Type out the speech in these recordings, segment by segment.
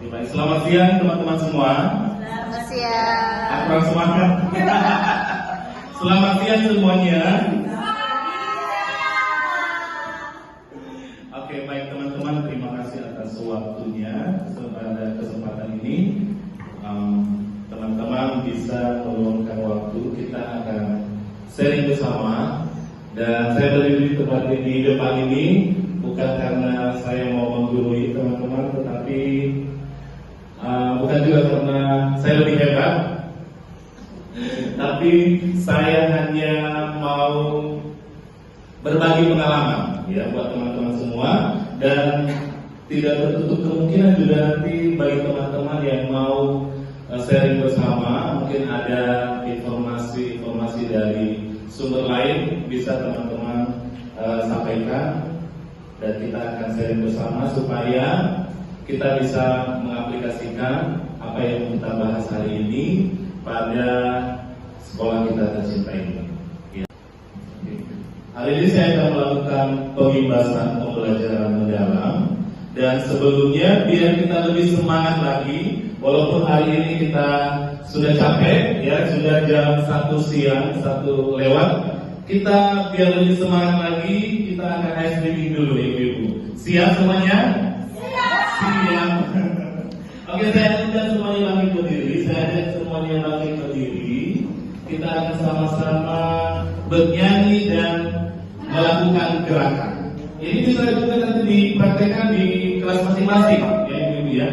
Baik, selamat siang teman-teman semua. Selamat siang. Aku kurang semangat. Selamat siang semuanya. Oke, baik teman-teman, terima kasih atas waktunya pada kesempatan ini. Teman-teman bisa meluangkan waktu, kita akan sharing bersama. Dan saya berdiri tepat di depan ini bukan karena saya mau menggurui teman-teman, tetapi bukan juga karena saya lebih hebat, tapi saya hanya mau berbagi pengalaman ya buat teman-teman semua, dan tidak tertutup kemungkinan juga nanti bagi teman-teman yang mau sharing bersama, mungkin ada informasi dari sumber lain bisa teman-teman sampaikan, dan kita akan sharing bersama supaya kita bisa mengaplikasikan apa yang kita bahas hari ini pada sekolah kita tercinta ini. Ya. Hari ini saya akan melakukan pembahasan pembelajaran mendalam, dan sebelumnya biar kita lebih semangat lagi, walaupun hari ini kita sudah capek ya, sudah jam 1 siang, 1 lewat, kita biar lebih semangat lagi, kita akan ice breaking dulu ibu-ibu. Siap semuanya? Siap. Oke, saya ajak semuanya bangkit berdiri. Kita akan sama-sama bernyanyi dan melakukan gerakan. Ini bisa juga nanti dipraktekkan di kelas masing-masing ya ibu-ibu ya.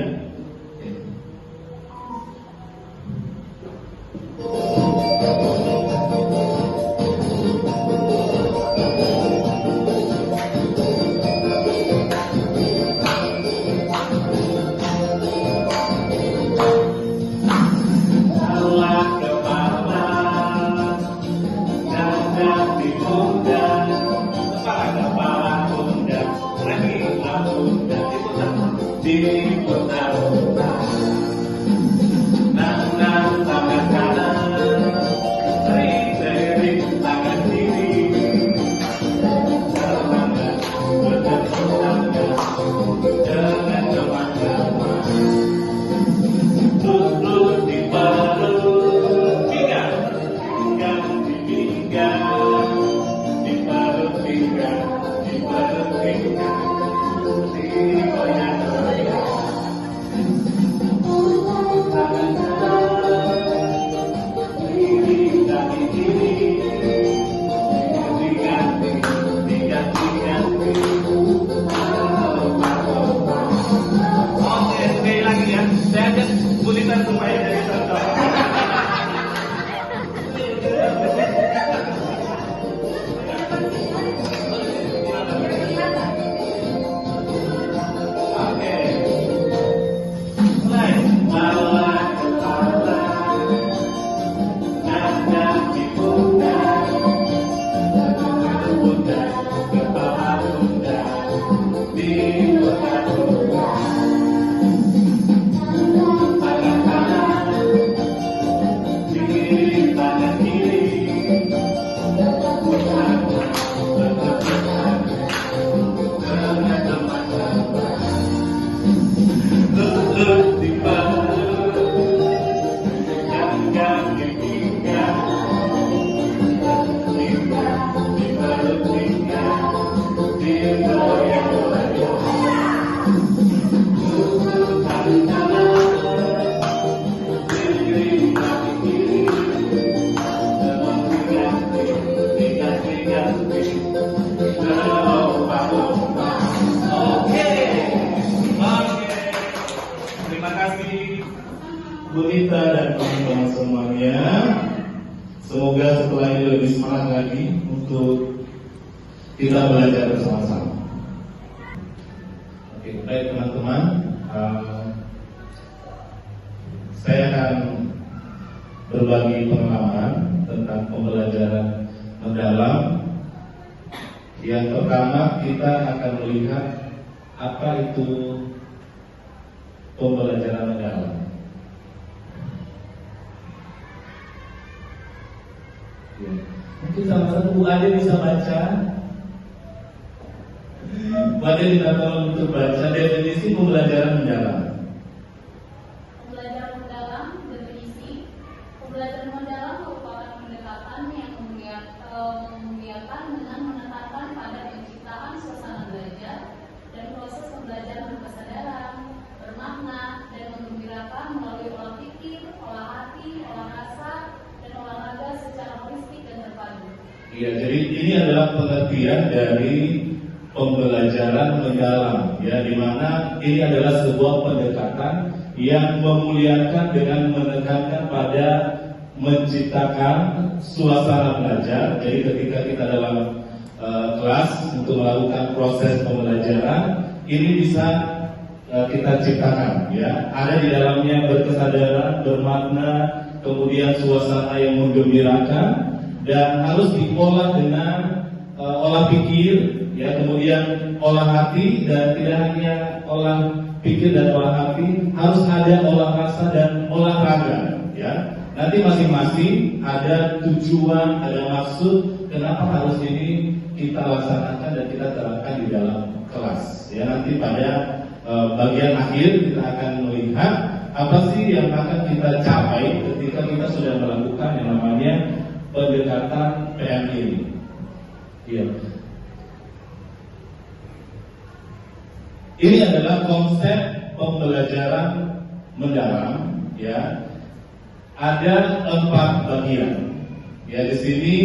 Bunita dan teman-teman semuanya, semoga setelah ini lebih semangat lagi untuk kita belajar bersama-sama. Oke, baik teman-teman, saya akan berbagi pengalaman tentang pembelajaran mendalam. Yang pertama, kita akan melihat apa itu pembelajaran mendalam. Ya. Mungkin salah satu Bu Ade bisa baca. Bu Ade tidak perlu untuk baca definisi pembelajaran mendalam. Ya, jadi ini adalah pengertian dari pembelajaran mendalam, ya, di mana ini adalah sebuah pendekatan yang memuliakan dengan menekankan pada menciptakan suasana belajar. Jadi ketika kita dalam kelas untuk melakukan proses pembelajaran, ini bisa kita ciptakan, ya. Ada di dalamnya berkesadaran, bermakna, kemudian suasana yang menggembirakan, dan harus diolah dengan olah pikir, ya, kemudian olah hati, dan tidak hanya olah pikir dan olah hati, harus ada olah rasa dan olahraga, ya. Nanti masing-masing ada tujuan, ada maksud kenapa harus ini kita laksanakan dan kita terapkan di dalam kelas, ya. Nanti pada bagian akhir kita akan melihat apa sih yang akan kita capai ketika kita sudah melakukan yang namanya pendekatan PM ini. Iya. Ini adalah konsep pembelajaran mendalam, ya. Ada 4 bagian. Ya, di sini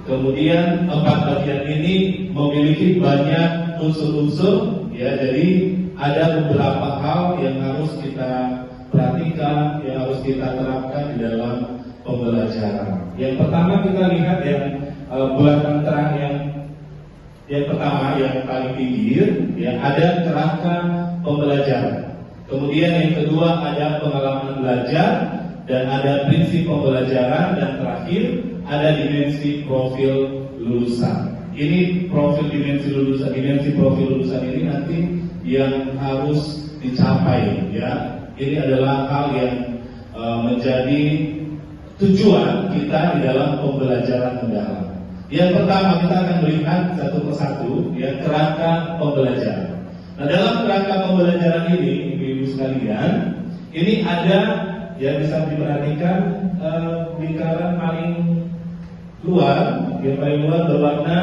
kemudian 4 bagian ini memiliki banyak unsur-unsur, ya. Jadi ada beberapa hal yang harus kita perhatikan, yang harus kita terapkan di dalam pembelajaran. Yang pertama kita lihat yang bulatan terang yang pertama yang paling pinggir, ya, ada kerangka pembelajaran. Kemudian yang kedua ada pengalaman belajar, dan ada prinsip pembelajaran, dan terakhir ada dimensi profil lulusan. Ini profil dimensi profil lulusan ini nanti yang harus dicapai, ya. Ini adalah hal yang menjadi tujuan kita di dalam pembelajaran mendalam. Yang pertama kita akan melihat satu persatu, ya, kerangka pembelajaran. Nah, dalam kerangka pembelajaran ini, ibu-ibu sekalian, ini ada, ya, bisa diperhatikan lingkaran paling luar, yang paling luar berwarna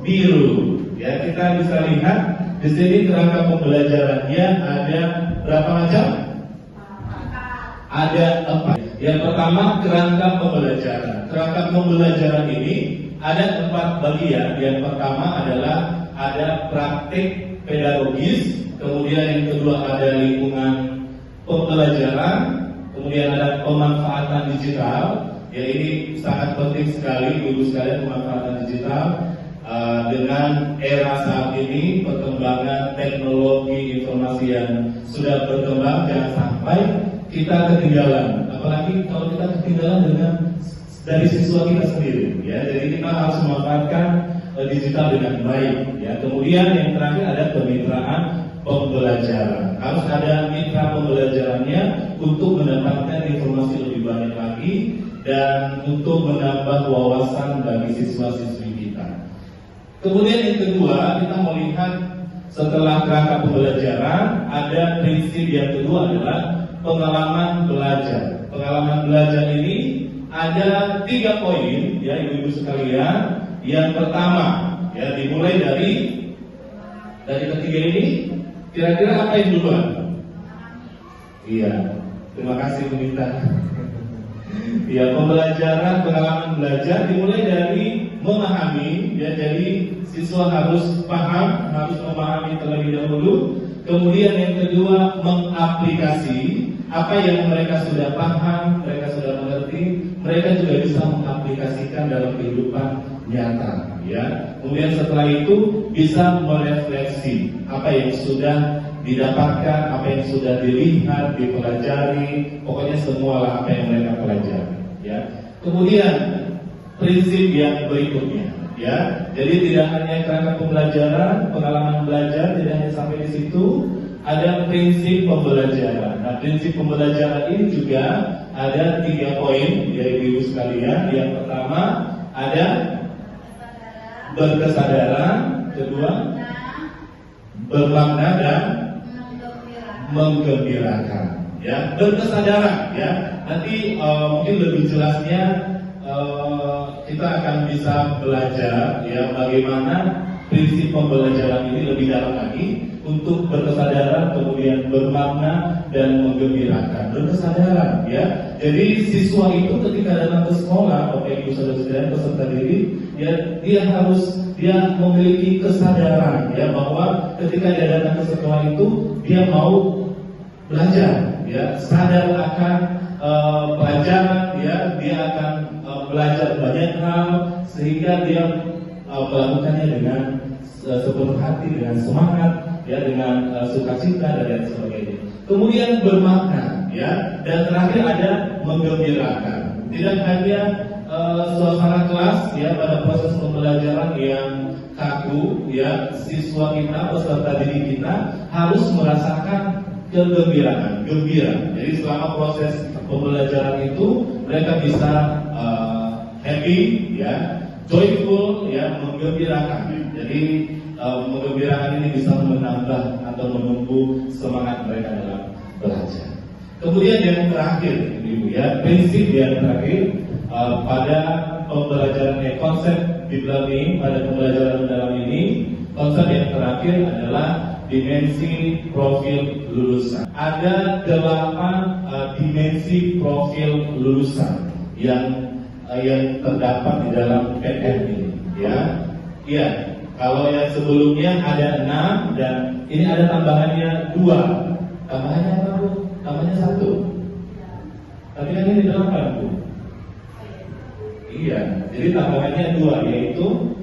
biru. Ya, kita bisa lihat di sini kerangka pembelajarannya ada berapa macam? Ada 4. Yang pertama kerangka pembelajaran. Kerangka pembelajaran ini ada 4 bagian. Yang pertama adalah ada praktik pedagogis, kemudian yang kedua ada lingkungan pembelajaran, kemudian ada pemanfaatan digital. Ya, ini sangat penting sekali ibu sekalian, pemanfaatan digital. Dengan era saat ini, perkembangan teknologi informasi yang sudah berkembang, jangan sampai kita ketinggalan. Apalagi kalau kita ketinggalan dari siswa kita sendiri, ya. Jadi kita harus memanfaatkan digital dengan baik, ya. Kemudian yang terakhir ada kemitraan pembelajaran. Harus ada mitra pembelajarannya untuk mendapatkan informasi lebih banyak lagi dan untuk menambah wawasan bagi siswa-siswi kita. Kemudian yang kedua, kita melihat setelah kerangka pembelajaran, ada prinsip yang kedua adalah pengalaman belajar. Pengalaman belajar ini ada 3 poin, ya, ibu-ibu sekalian. Yang pertama, ya, dimulai dari ketiga ini, kira-kira apa yang duluan? Iya, terima kasih Bu Minta. Ya, pembelajaran, pengalaman belajar dimulai dari memahami, ya. Jadi siswa harus paham, harus memahami terlebih dahulu. Kemudian yang kedua, mengaplikasi apa yang mereka sudah paham, mereka sudah mengerti, mereka juga bisa mengaplikasikan dalam kehidupan nyata, ya. Kemudian setelah itu bisa merefleksi apa yang sudah didapatkan, apa yang sudah dilihat, dipelajari, pokoknya semualah apa yang mereka pelajari, ya. Kemudian prinsip yang berikutnya, ya. Jadi tidak hanya kerangka pembelajaran, pengalaman belajar, tidak hanya sampai di situ, ada prinsip pembelajaran. Nah, prinsip pembelajaran ini juga ada 3 poin, ya ibu-ibu sekalian. Yang pertama ada berkesadaran, kedua bermakna, dan menggembirakan, ya. Berkesadaran, ya. Nanti mungkin lebih jelasnya kita akan bisa belajar, ya, bagaimana prinsip pembelajaran ini lebih dalam lagi untuk berkesadaran, kemudian bermakna dan menggembirakan, berkesadaran ya. Jadi siswa itu ketika datang ke sekolah, Bapak Ibu Saudara-saudara peserta didik, ya dia memiliki kesadaran ya bahwa ketika dia datang ke sekolah itu dia mau belajar ya, sadar akan pelajaran ya, dia akan belajar banyak hal sehingga dia melakukannya dengan sepenuh hati, dengan semangat ya, dengan sukacita dan lain sebagainya. Kemudian bermakna ya, dan terakhir ada menggembirakan. Tidak hanya suasana kelas ya pada proses pembelajaran yang kaku ya, siswa kita, peserta didik kita harus merasakan kegembiraan, gembira. Jadi selama proses pembelajaran itu mereka bisa happy ya, joyful ya, menggembirakan. Jadi menggembirakan ini bisa menambah atau menumbuh semangat mereka dalam belajar. Kemudian yang terakhir, Ibu ya, prinsip yang terakhir pada pembelajaran konsep deep learning pada pembelajaran mendalam ini, konsep yang terakhir adalah dimensi profil lulusan. Ada 8 dimensi profil lulusan yang terdapat di dalam PN ini ya. Iya. Kalau yang sebelumnya ada 6 dan ini ada tambahannya 2. Tambahannya apa, Bu? Tambahannya 1. Tapi kan ini 8, Bu. Iya, jadi tambahannya 2 yaitu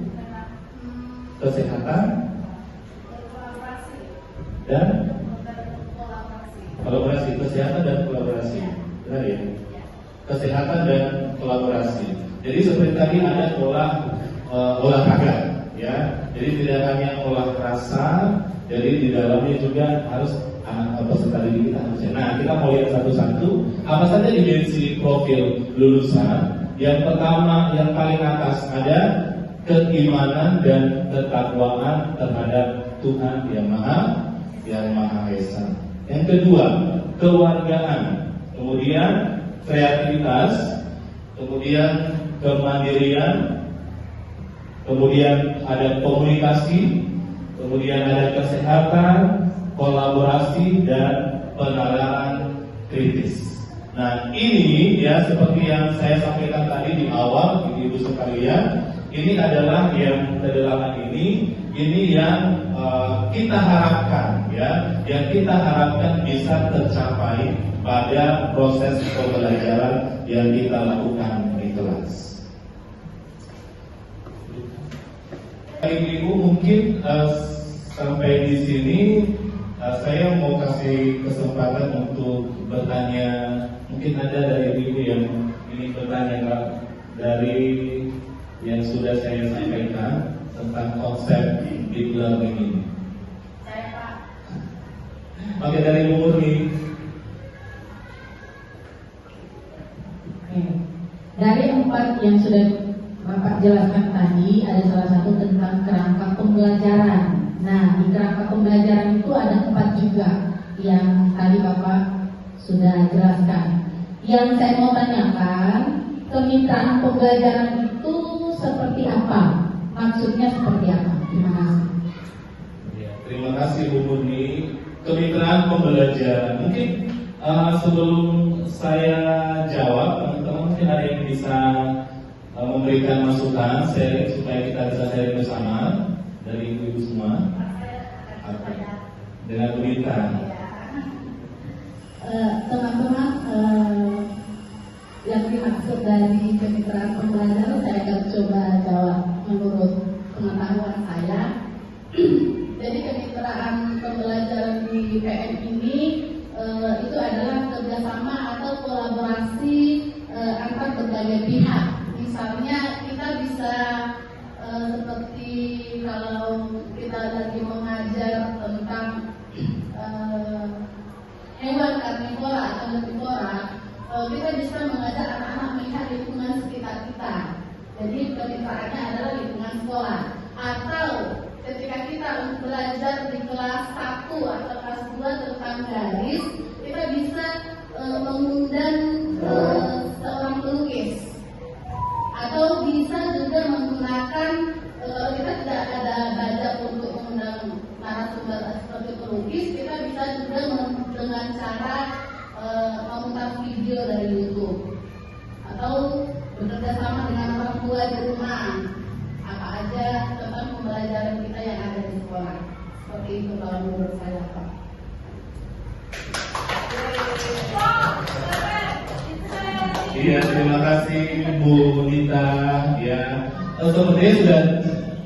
kesehatan dan kolaborasi. Kesehatan dan kolaborasi. Benar ya? Kesehatan dan kolaborasi. Jadi seperti tadi ada olahraga. Ya, jadi tidak hanya olah rasa, jadi di dalamnya juga harus peserta didik kita harusnya. Nah, kita mau lihat satu-satu apa saja dimensi profil lulusan. Yang pertama, yang paling atas ada keimanan dan ketakwaan terhadap Tuhan yang Maha Esa. Yang kedua, kewargaan. Kemudian kreativitas. Kemudian kemandirian. Kemudian ada komunikasi, kemudian ada kesehatan, kolaborasi, dan penalaran kritis. Nah ini ya seperti yang saya sampaikan tadi di awal, Ibu sekalian, ini adalah yang ke-8 ini yang kita harapkan ya, yang kita harapkan bisa tercapai pada proses pembelajaran yang kita lakukan di kelas. Ibu mungkin sampai di sini saya mau kasih kesempatan untuk bertanya. Mungkin ada dari ibu yang ini bertanya dari yang sudah saya sampaikan tentang konsep deep learning ini. Saya Pak. Oke, dari Ibu Murni. Dari 4 yang sudah Bapak jelaskan tadi, ada salah satu tentang kerangka pembelajaran. Nah, di kerangka pembelajaran itu ada 4 juga yang tadi Bapak sudah jelaskan. Yang saya mau tanyakan, kemitraan pembelajaran itu seperti apa? Maksudnya seperti apa? Terima kasih. Ya, terima kasih Bu Murni. Kemitraan pembelajaran. Mungkin sebelum saya jawab, teman-teman mungkin ada yang bisa memberikan masukan sharing supaya kita bisa sharing bersama dari ibu-ibu semua dengan Bu Mita. Teman-teman, yang dimaksud dari kemitraan pembelajaran saya akan coba jawab menurut pengetahuan saya. Jadi kemitraan pembelajaran di PN ini itu adalah kerjasama atau kolaborasi antar berbagai pihak. Misalnya kita bisa seperti kalau kita lagi mengajar tentang hewan karnivora atau herbivora, kita bisa mengajar anak-anak melihat lingkungan sekitar kita. Jadi kemitraannya adalah lingkungan sekolah. Atau ketika kita belajar di kelas 1 atau kelas 2 tentang garis, kita bisa mengundang seorang pelukis. Atau bisa juga menggunakan, kalau kita tidak ada budget untuk mengundang narasumber seperti pelukis, kita bisa juga dengan cara Iya, terima kasih Bu Nita ya. Sepertinya sudah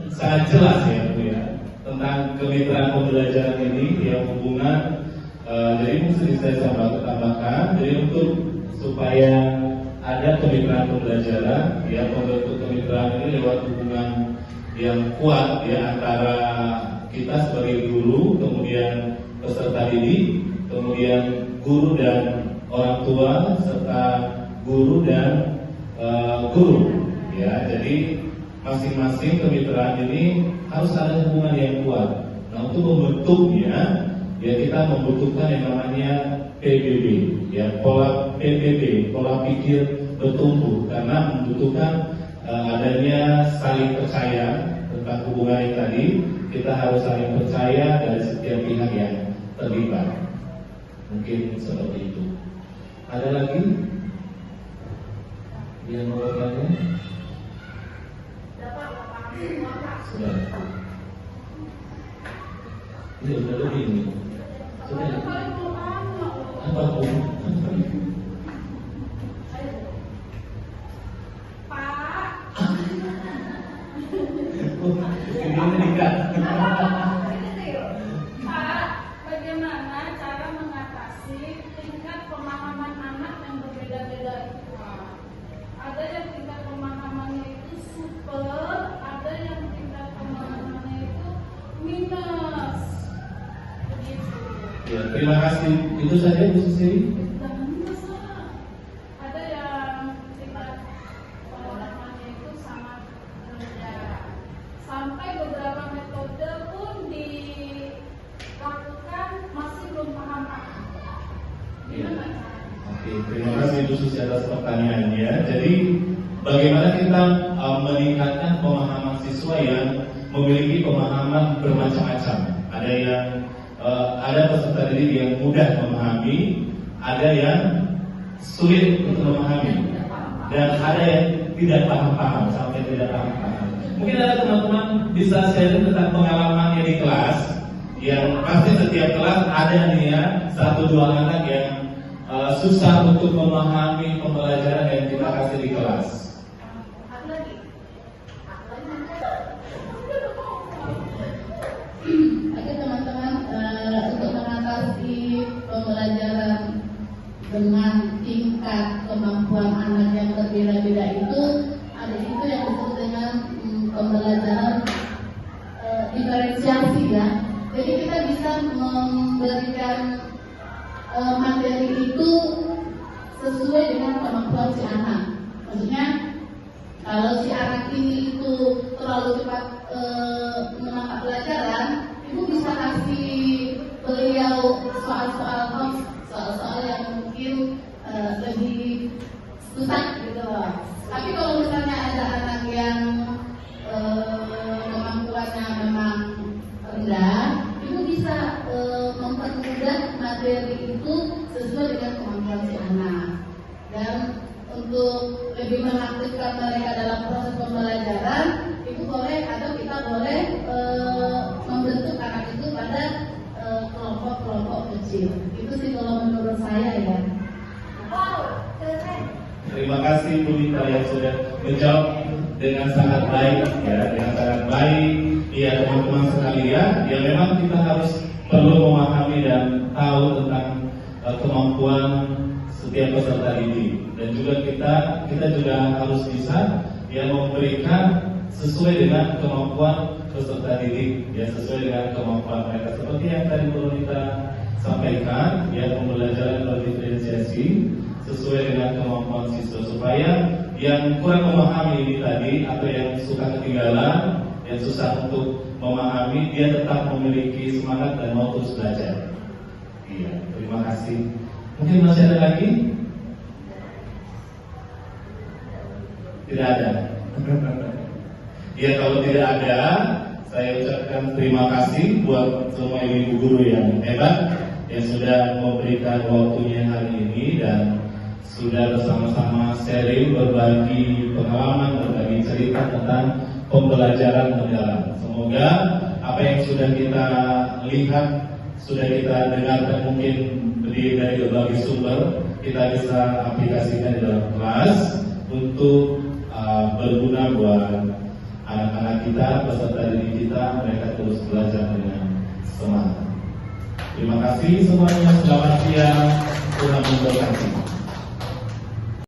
sangat jelas ya Bu ya tentang kemitraan pembelajaran ini ya hubungan. Jadi mesti saya tambahkan. Jadi untuk supaya ada kemitraan pembelajaran ya pembentuk kemitraan ini lewat hubungan yang kuat ya antara kita sebagai guru, kemudian peserta didik, kemudian guru dan orang tua serta guru dan guru ya. Jadi masing-masing kemitraan ini harus ada hubungan yang kuat. Nah untuk membentuknya ya kita membutuhkan yang namanya PBB ya, pola PBB, pola pikir bertumbuh, karena membutuhkan adanya saling percaya tentang hubungan yang tadi. Kita harus saling percaya dari setiap pihak yang terlibat. Mungkin seperti itu. Ada lagi yang mau bertanya? Sudah. Ini sudah lebih ini. Sudah. Apa pun. Ini dekat. Pak, bagaimana cara mengatasi tingkat pemahaman anak yang berbeda-beda itu, Pak? Ada yang tingkat pemahamannya itu super, ada yang tingkat pemahamannya itu minus. Begitu. Ya, terima kasih. Itu saja Bu Susi. Jangan masalah. Ada yang tingkat pemahamannya itu sangat rendah. Sampai beberapa metode pun dilakukan masih belum paham. Gimana? Oke, terima kasih Bu Susi atas pertanyaannya. Jadi bagaimana kita meningkatkan pemahaman siswa yang memiliki pemahaman bermacam-macam. Ada yang ada peserta didik yang mudah memahami, ada yang sulit untuk memahami, dan ada yang tidak paham-paham sampai tidak paham-paham. Mungkin ada teman-teman bisa sharing tentang pengalamannya di kelas. Yang pasti setiap kelas ada nih ya 1-2 anak yang susah untuk memahami pembelajaran yang kita kasih di kelas. Oke teman-teman, untuk mengatasi pembelajaran dengan tingkat kemampuan anak yang berbeda-beda itu, ada itu yang disebut dengan pembelajaran diferensiasi ya. Jadi kita bisa memberikan materi itu sesuai dengan kemampuan si anak. Maksudnya kalau si anak ini itu terlalu cepat menangkap pelajaran, itu bisa kasih beliau soal-soal yang mungkin lebih susah gitu loh. Tapi kalau misalnya ada anak yang kemampuannya memang rendah, itu bisa mempermudah materi itu sesuai dengan kemampuan si anak. Dan untuk lebih mengaktifkan mereka dalam proses pembelajaran, itu boleh atau kita boleh membentuk anak itu pada kelompok-kelompok kecil. Itu sih kalau menurut saya ya. Terima kasih Bu Nita yang sudah menjawab dengan sangat baik ya, dengan sangat baik. Ya teman-teman sekalian, ya memang kita harus perlu memahami dan tahu tentang kemampuan setiap peserta didik, dan juga kita juga harus bisa ya memberikan sesuai dengan kemampuan peserta didik, ya sesuai dengan kemampuan mereka. Seperti yang tadi Bu Nita sampaikan, ya pembelajaran berdiferensiasi sesuai dengan kemampuan siswa, supaya yang kurang memahami ini tadi atau yang suka ketinggalan, yang susah untuk memahami, dia tetap memiliki semangat dan mau terus belajar. Iya, terima kasih. Mungkin masih ada lagi? Tidak ada. Ya kalau tidak ada, saya ucapkan terima kasih buat semua ibu guru yang hebat yang sudah memberikan waktunya hari ini dan sudah bersama-sama sharing, berbagi pengalaman, berbagi cerita tentang pembelajaran mendalam. Semoga apa yang sudah kita lihat, sudah kita dengarkan mungkin terdiri dari berbagai sumber, kita bisa aplikasikan di dalam kelas untuk berguna buat anak-anak kita, peserta didik kita, mereka terus belajar dengan semangat. Terima kasih semuanya, selamat siang, Tuhan memberkati.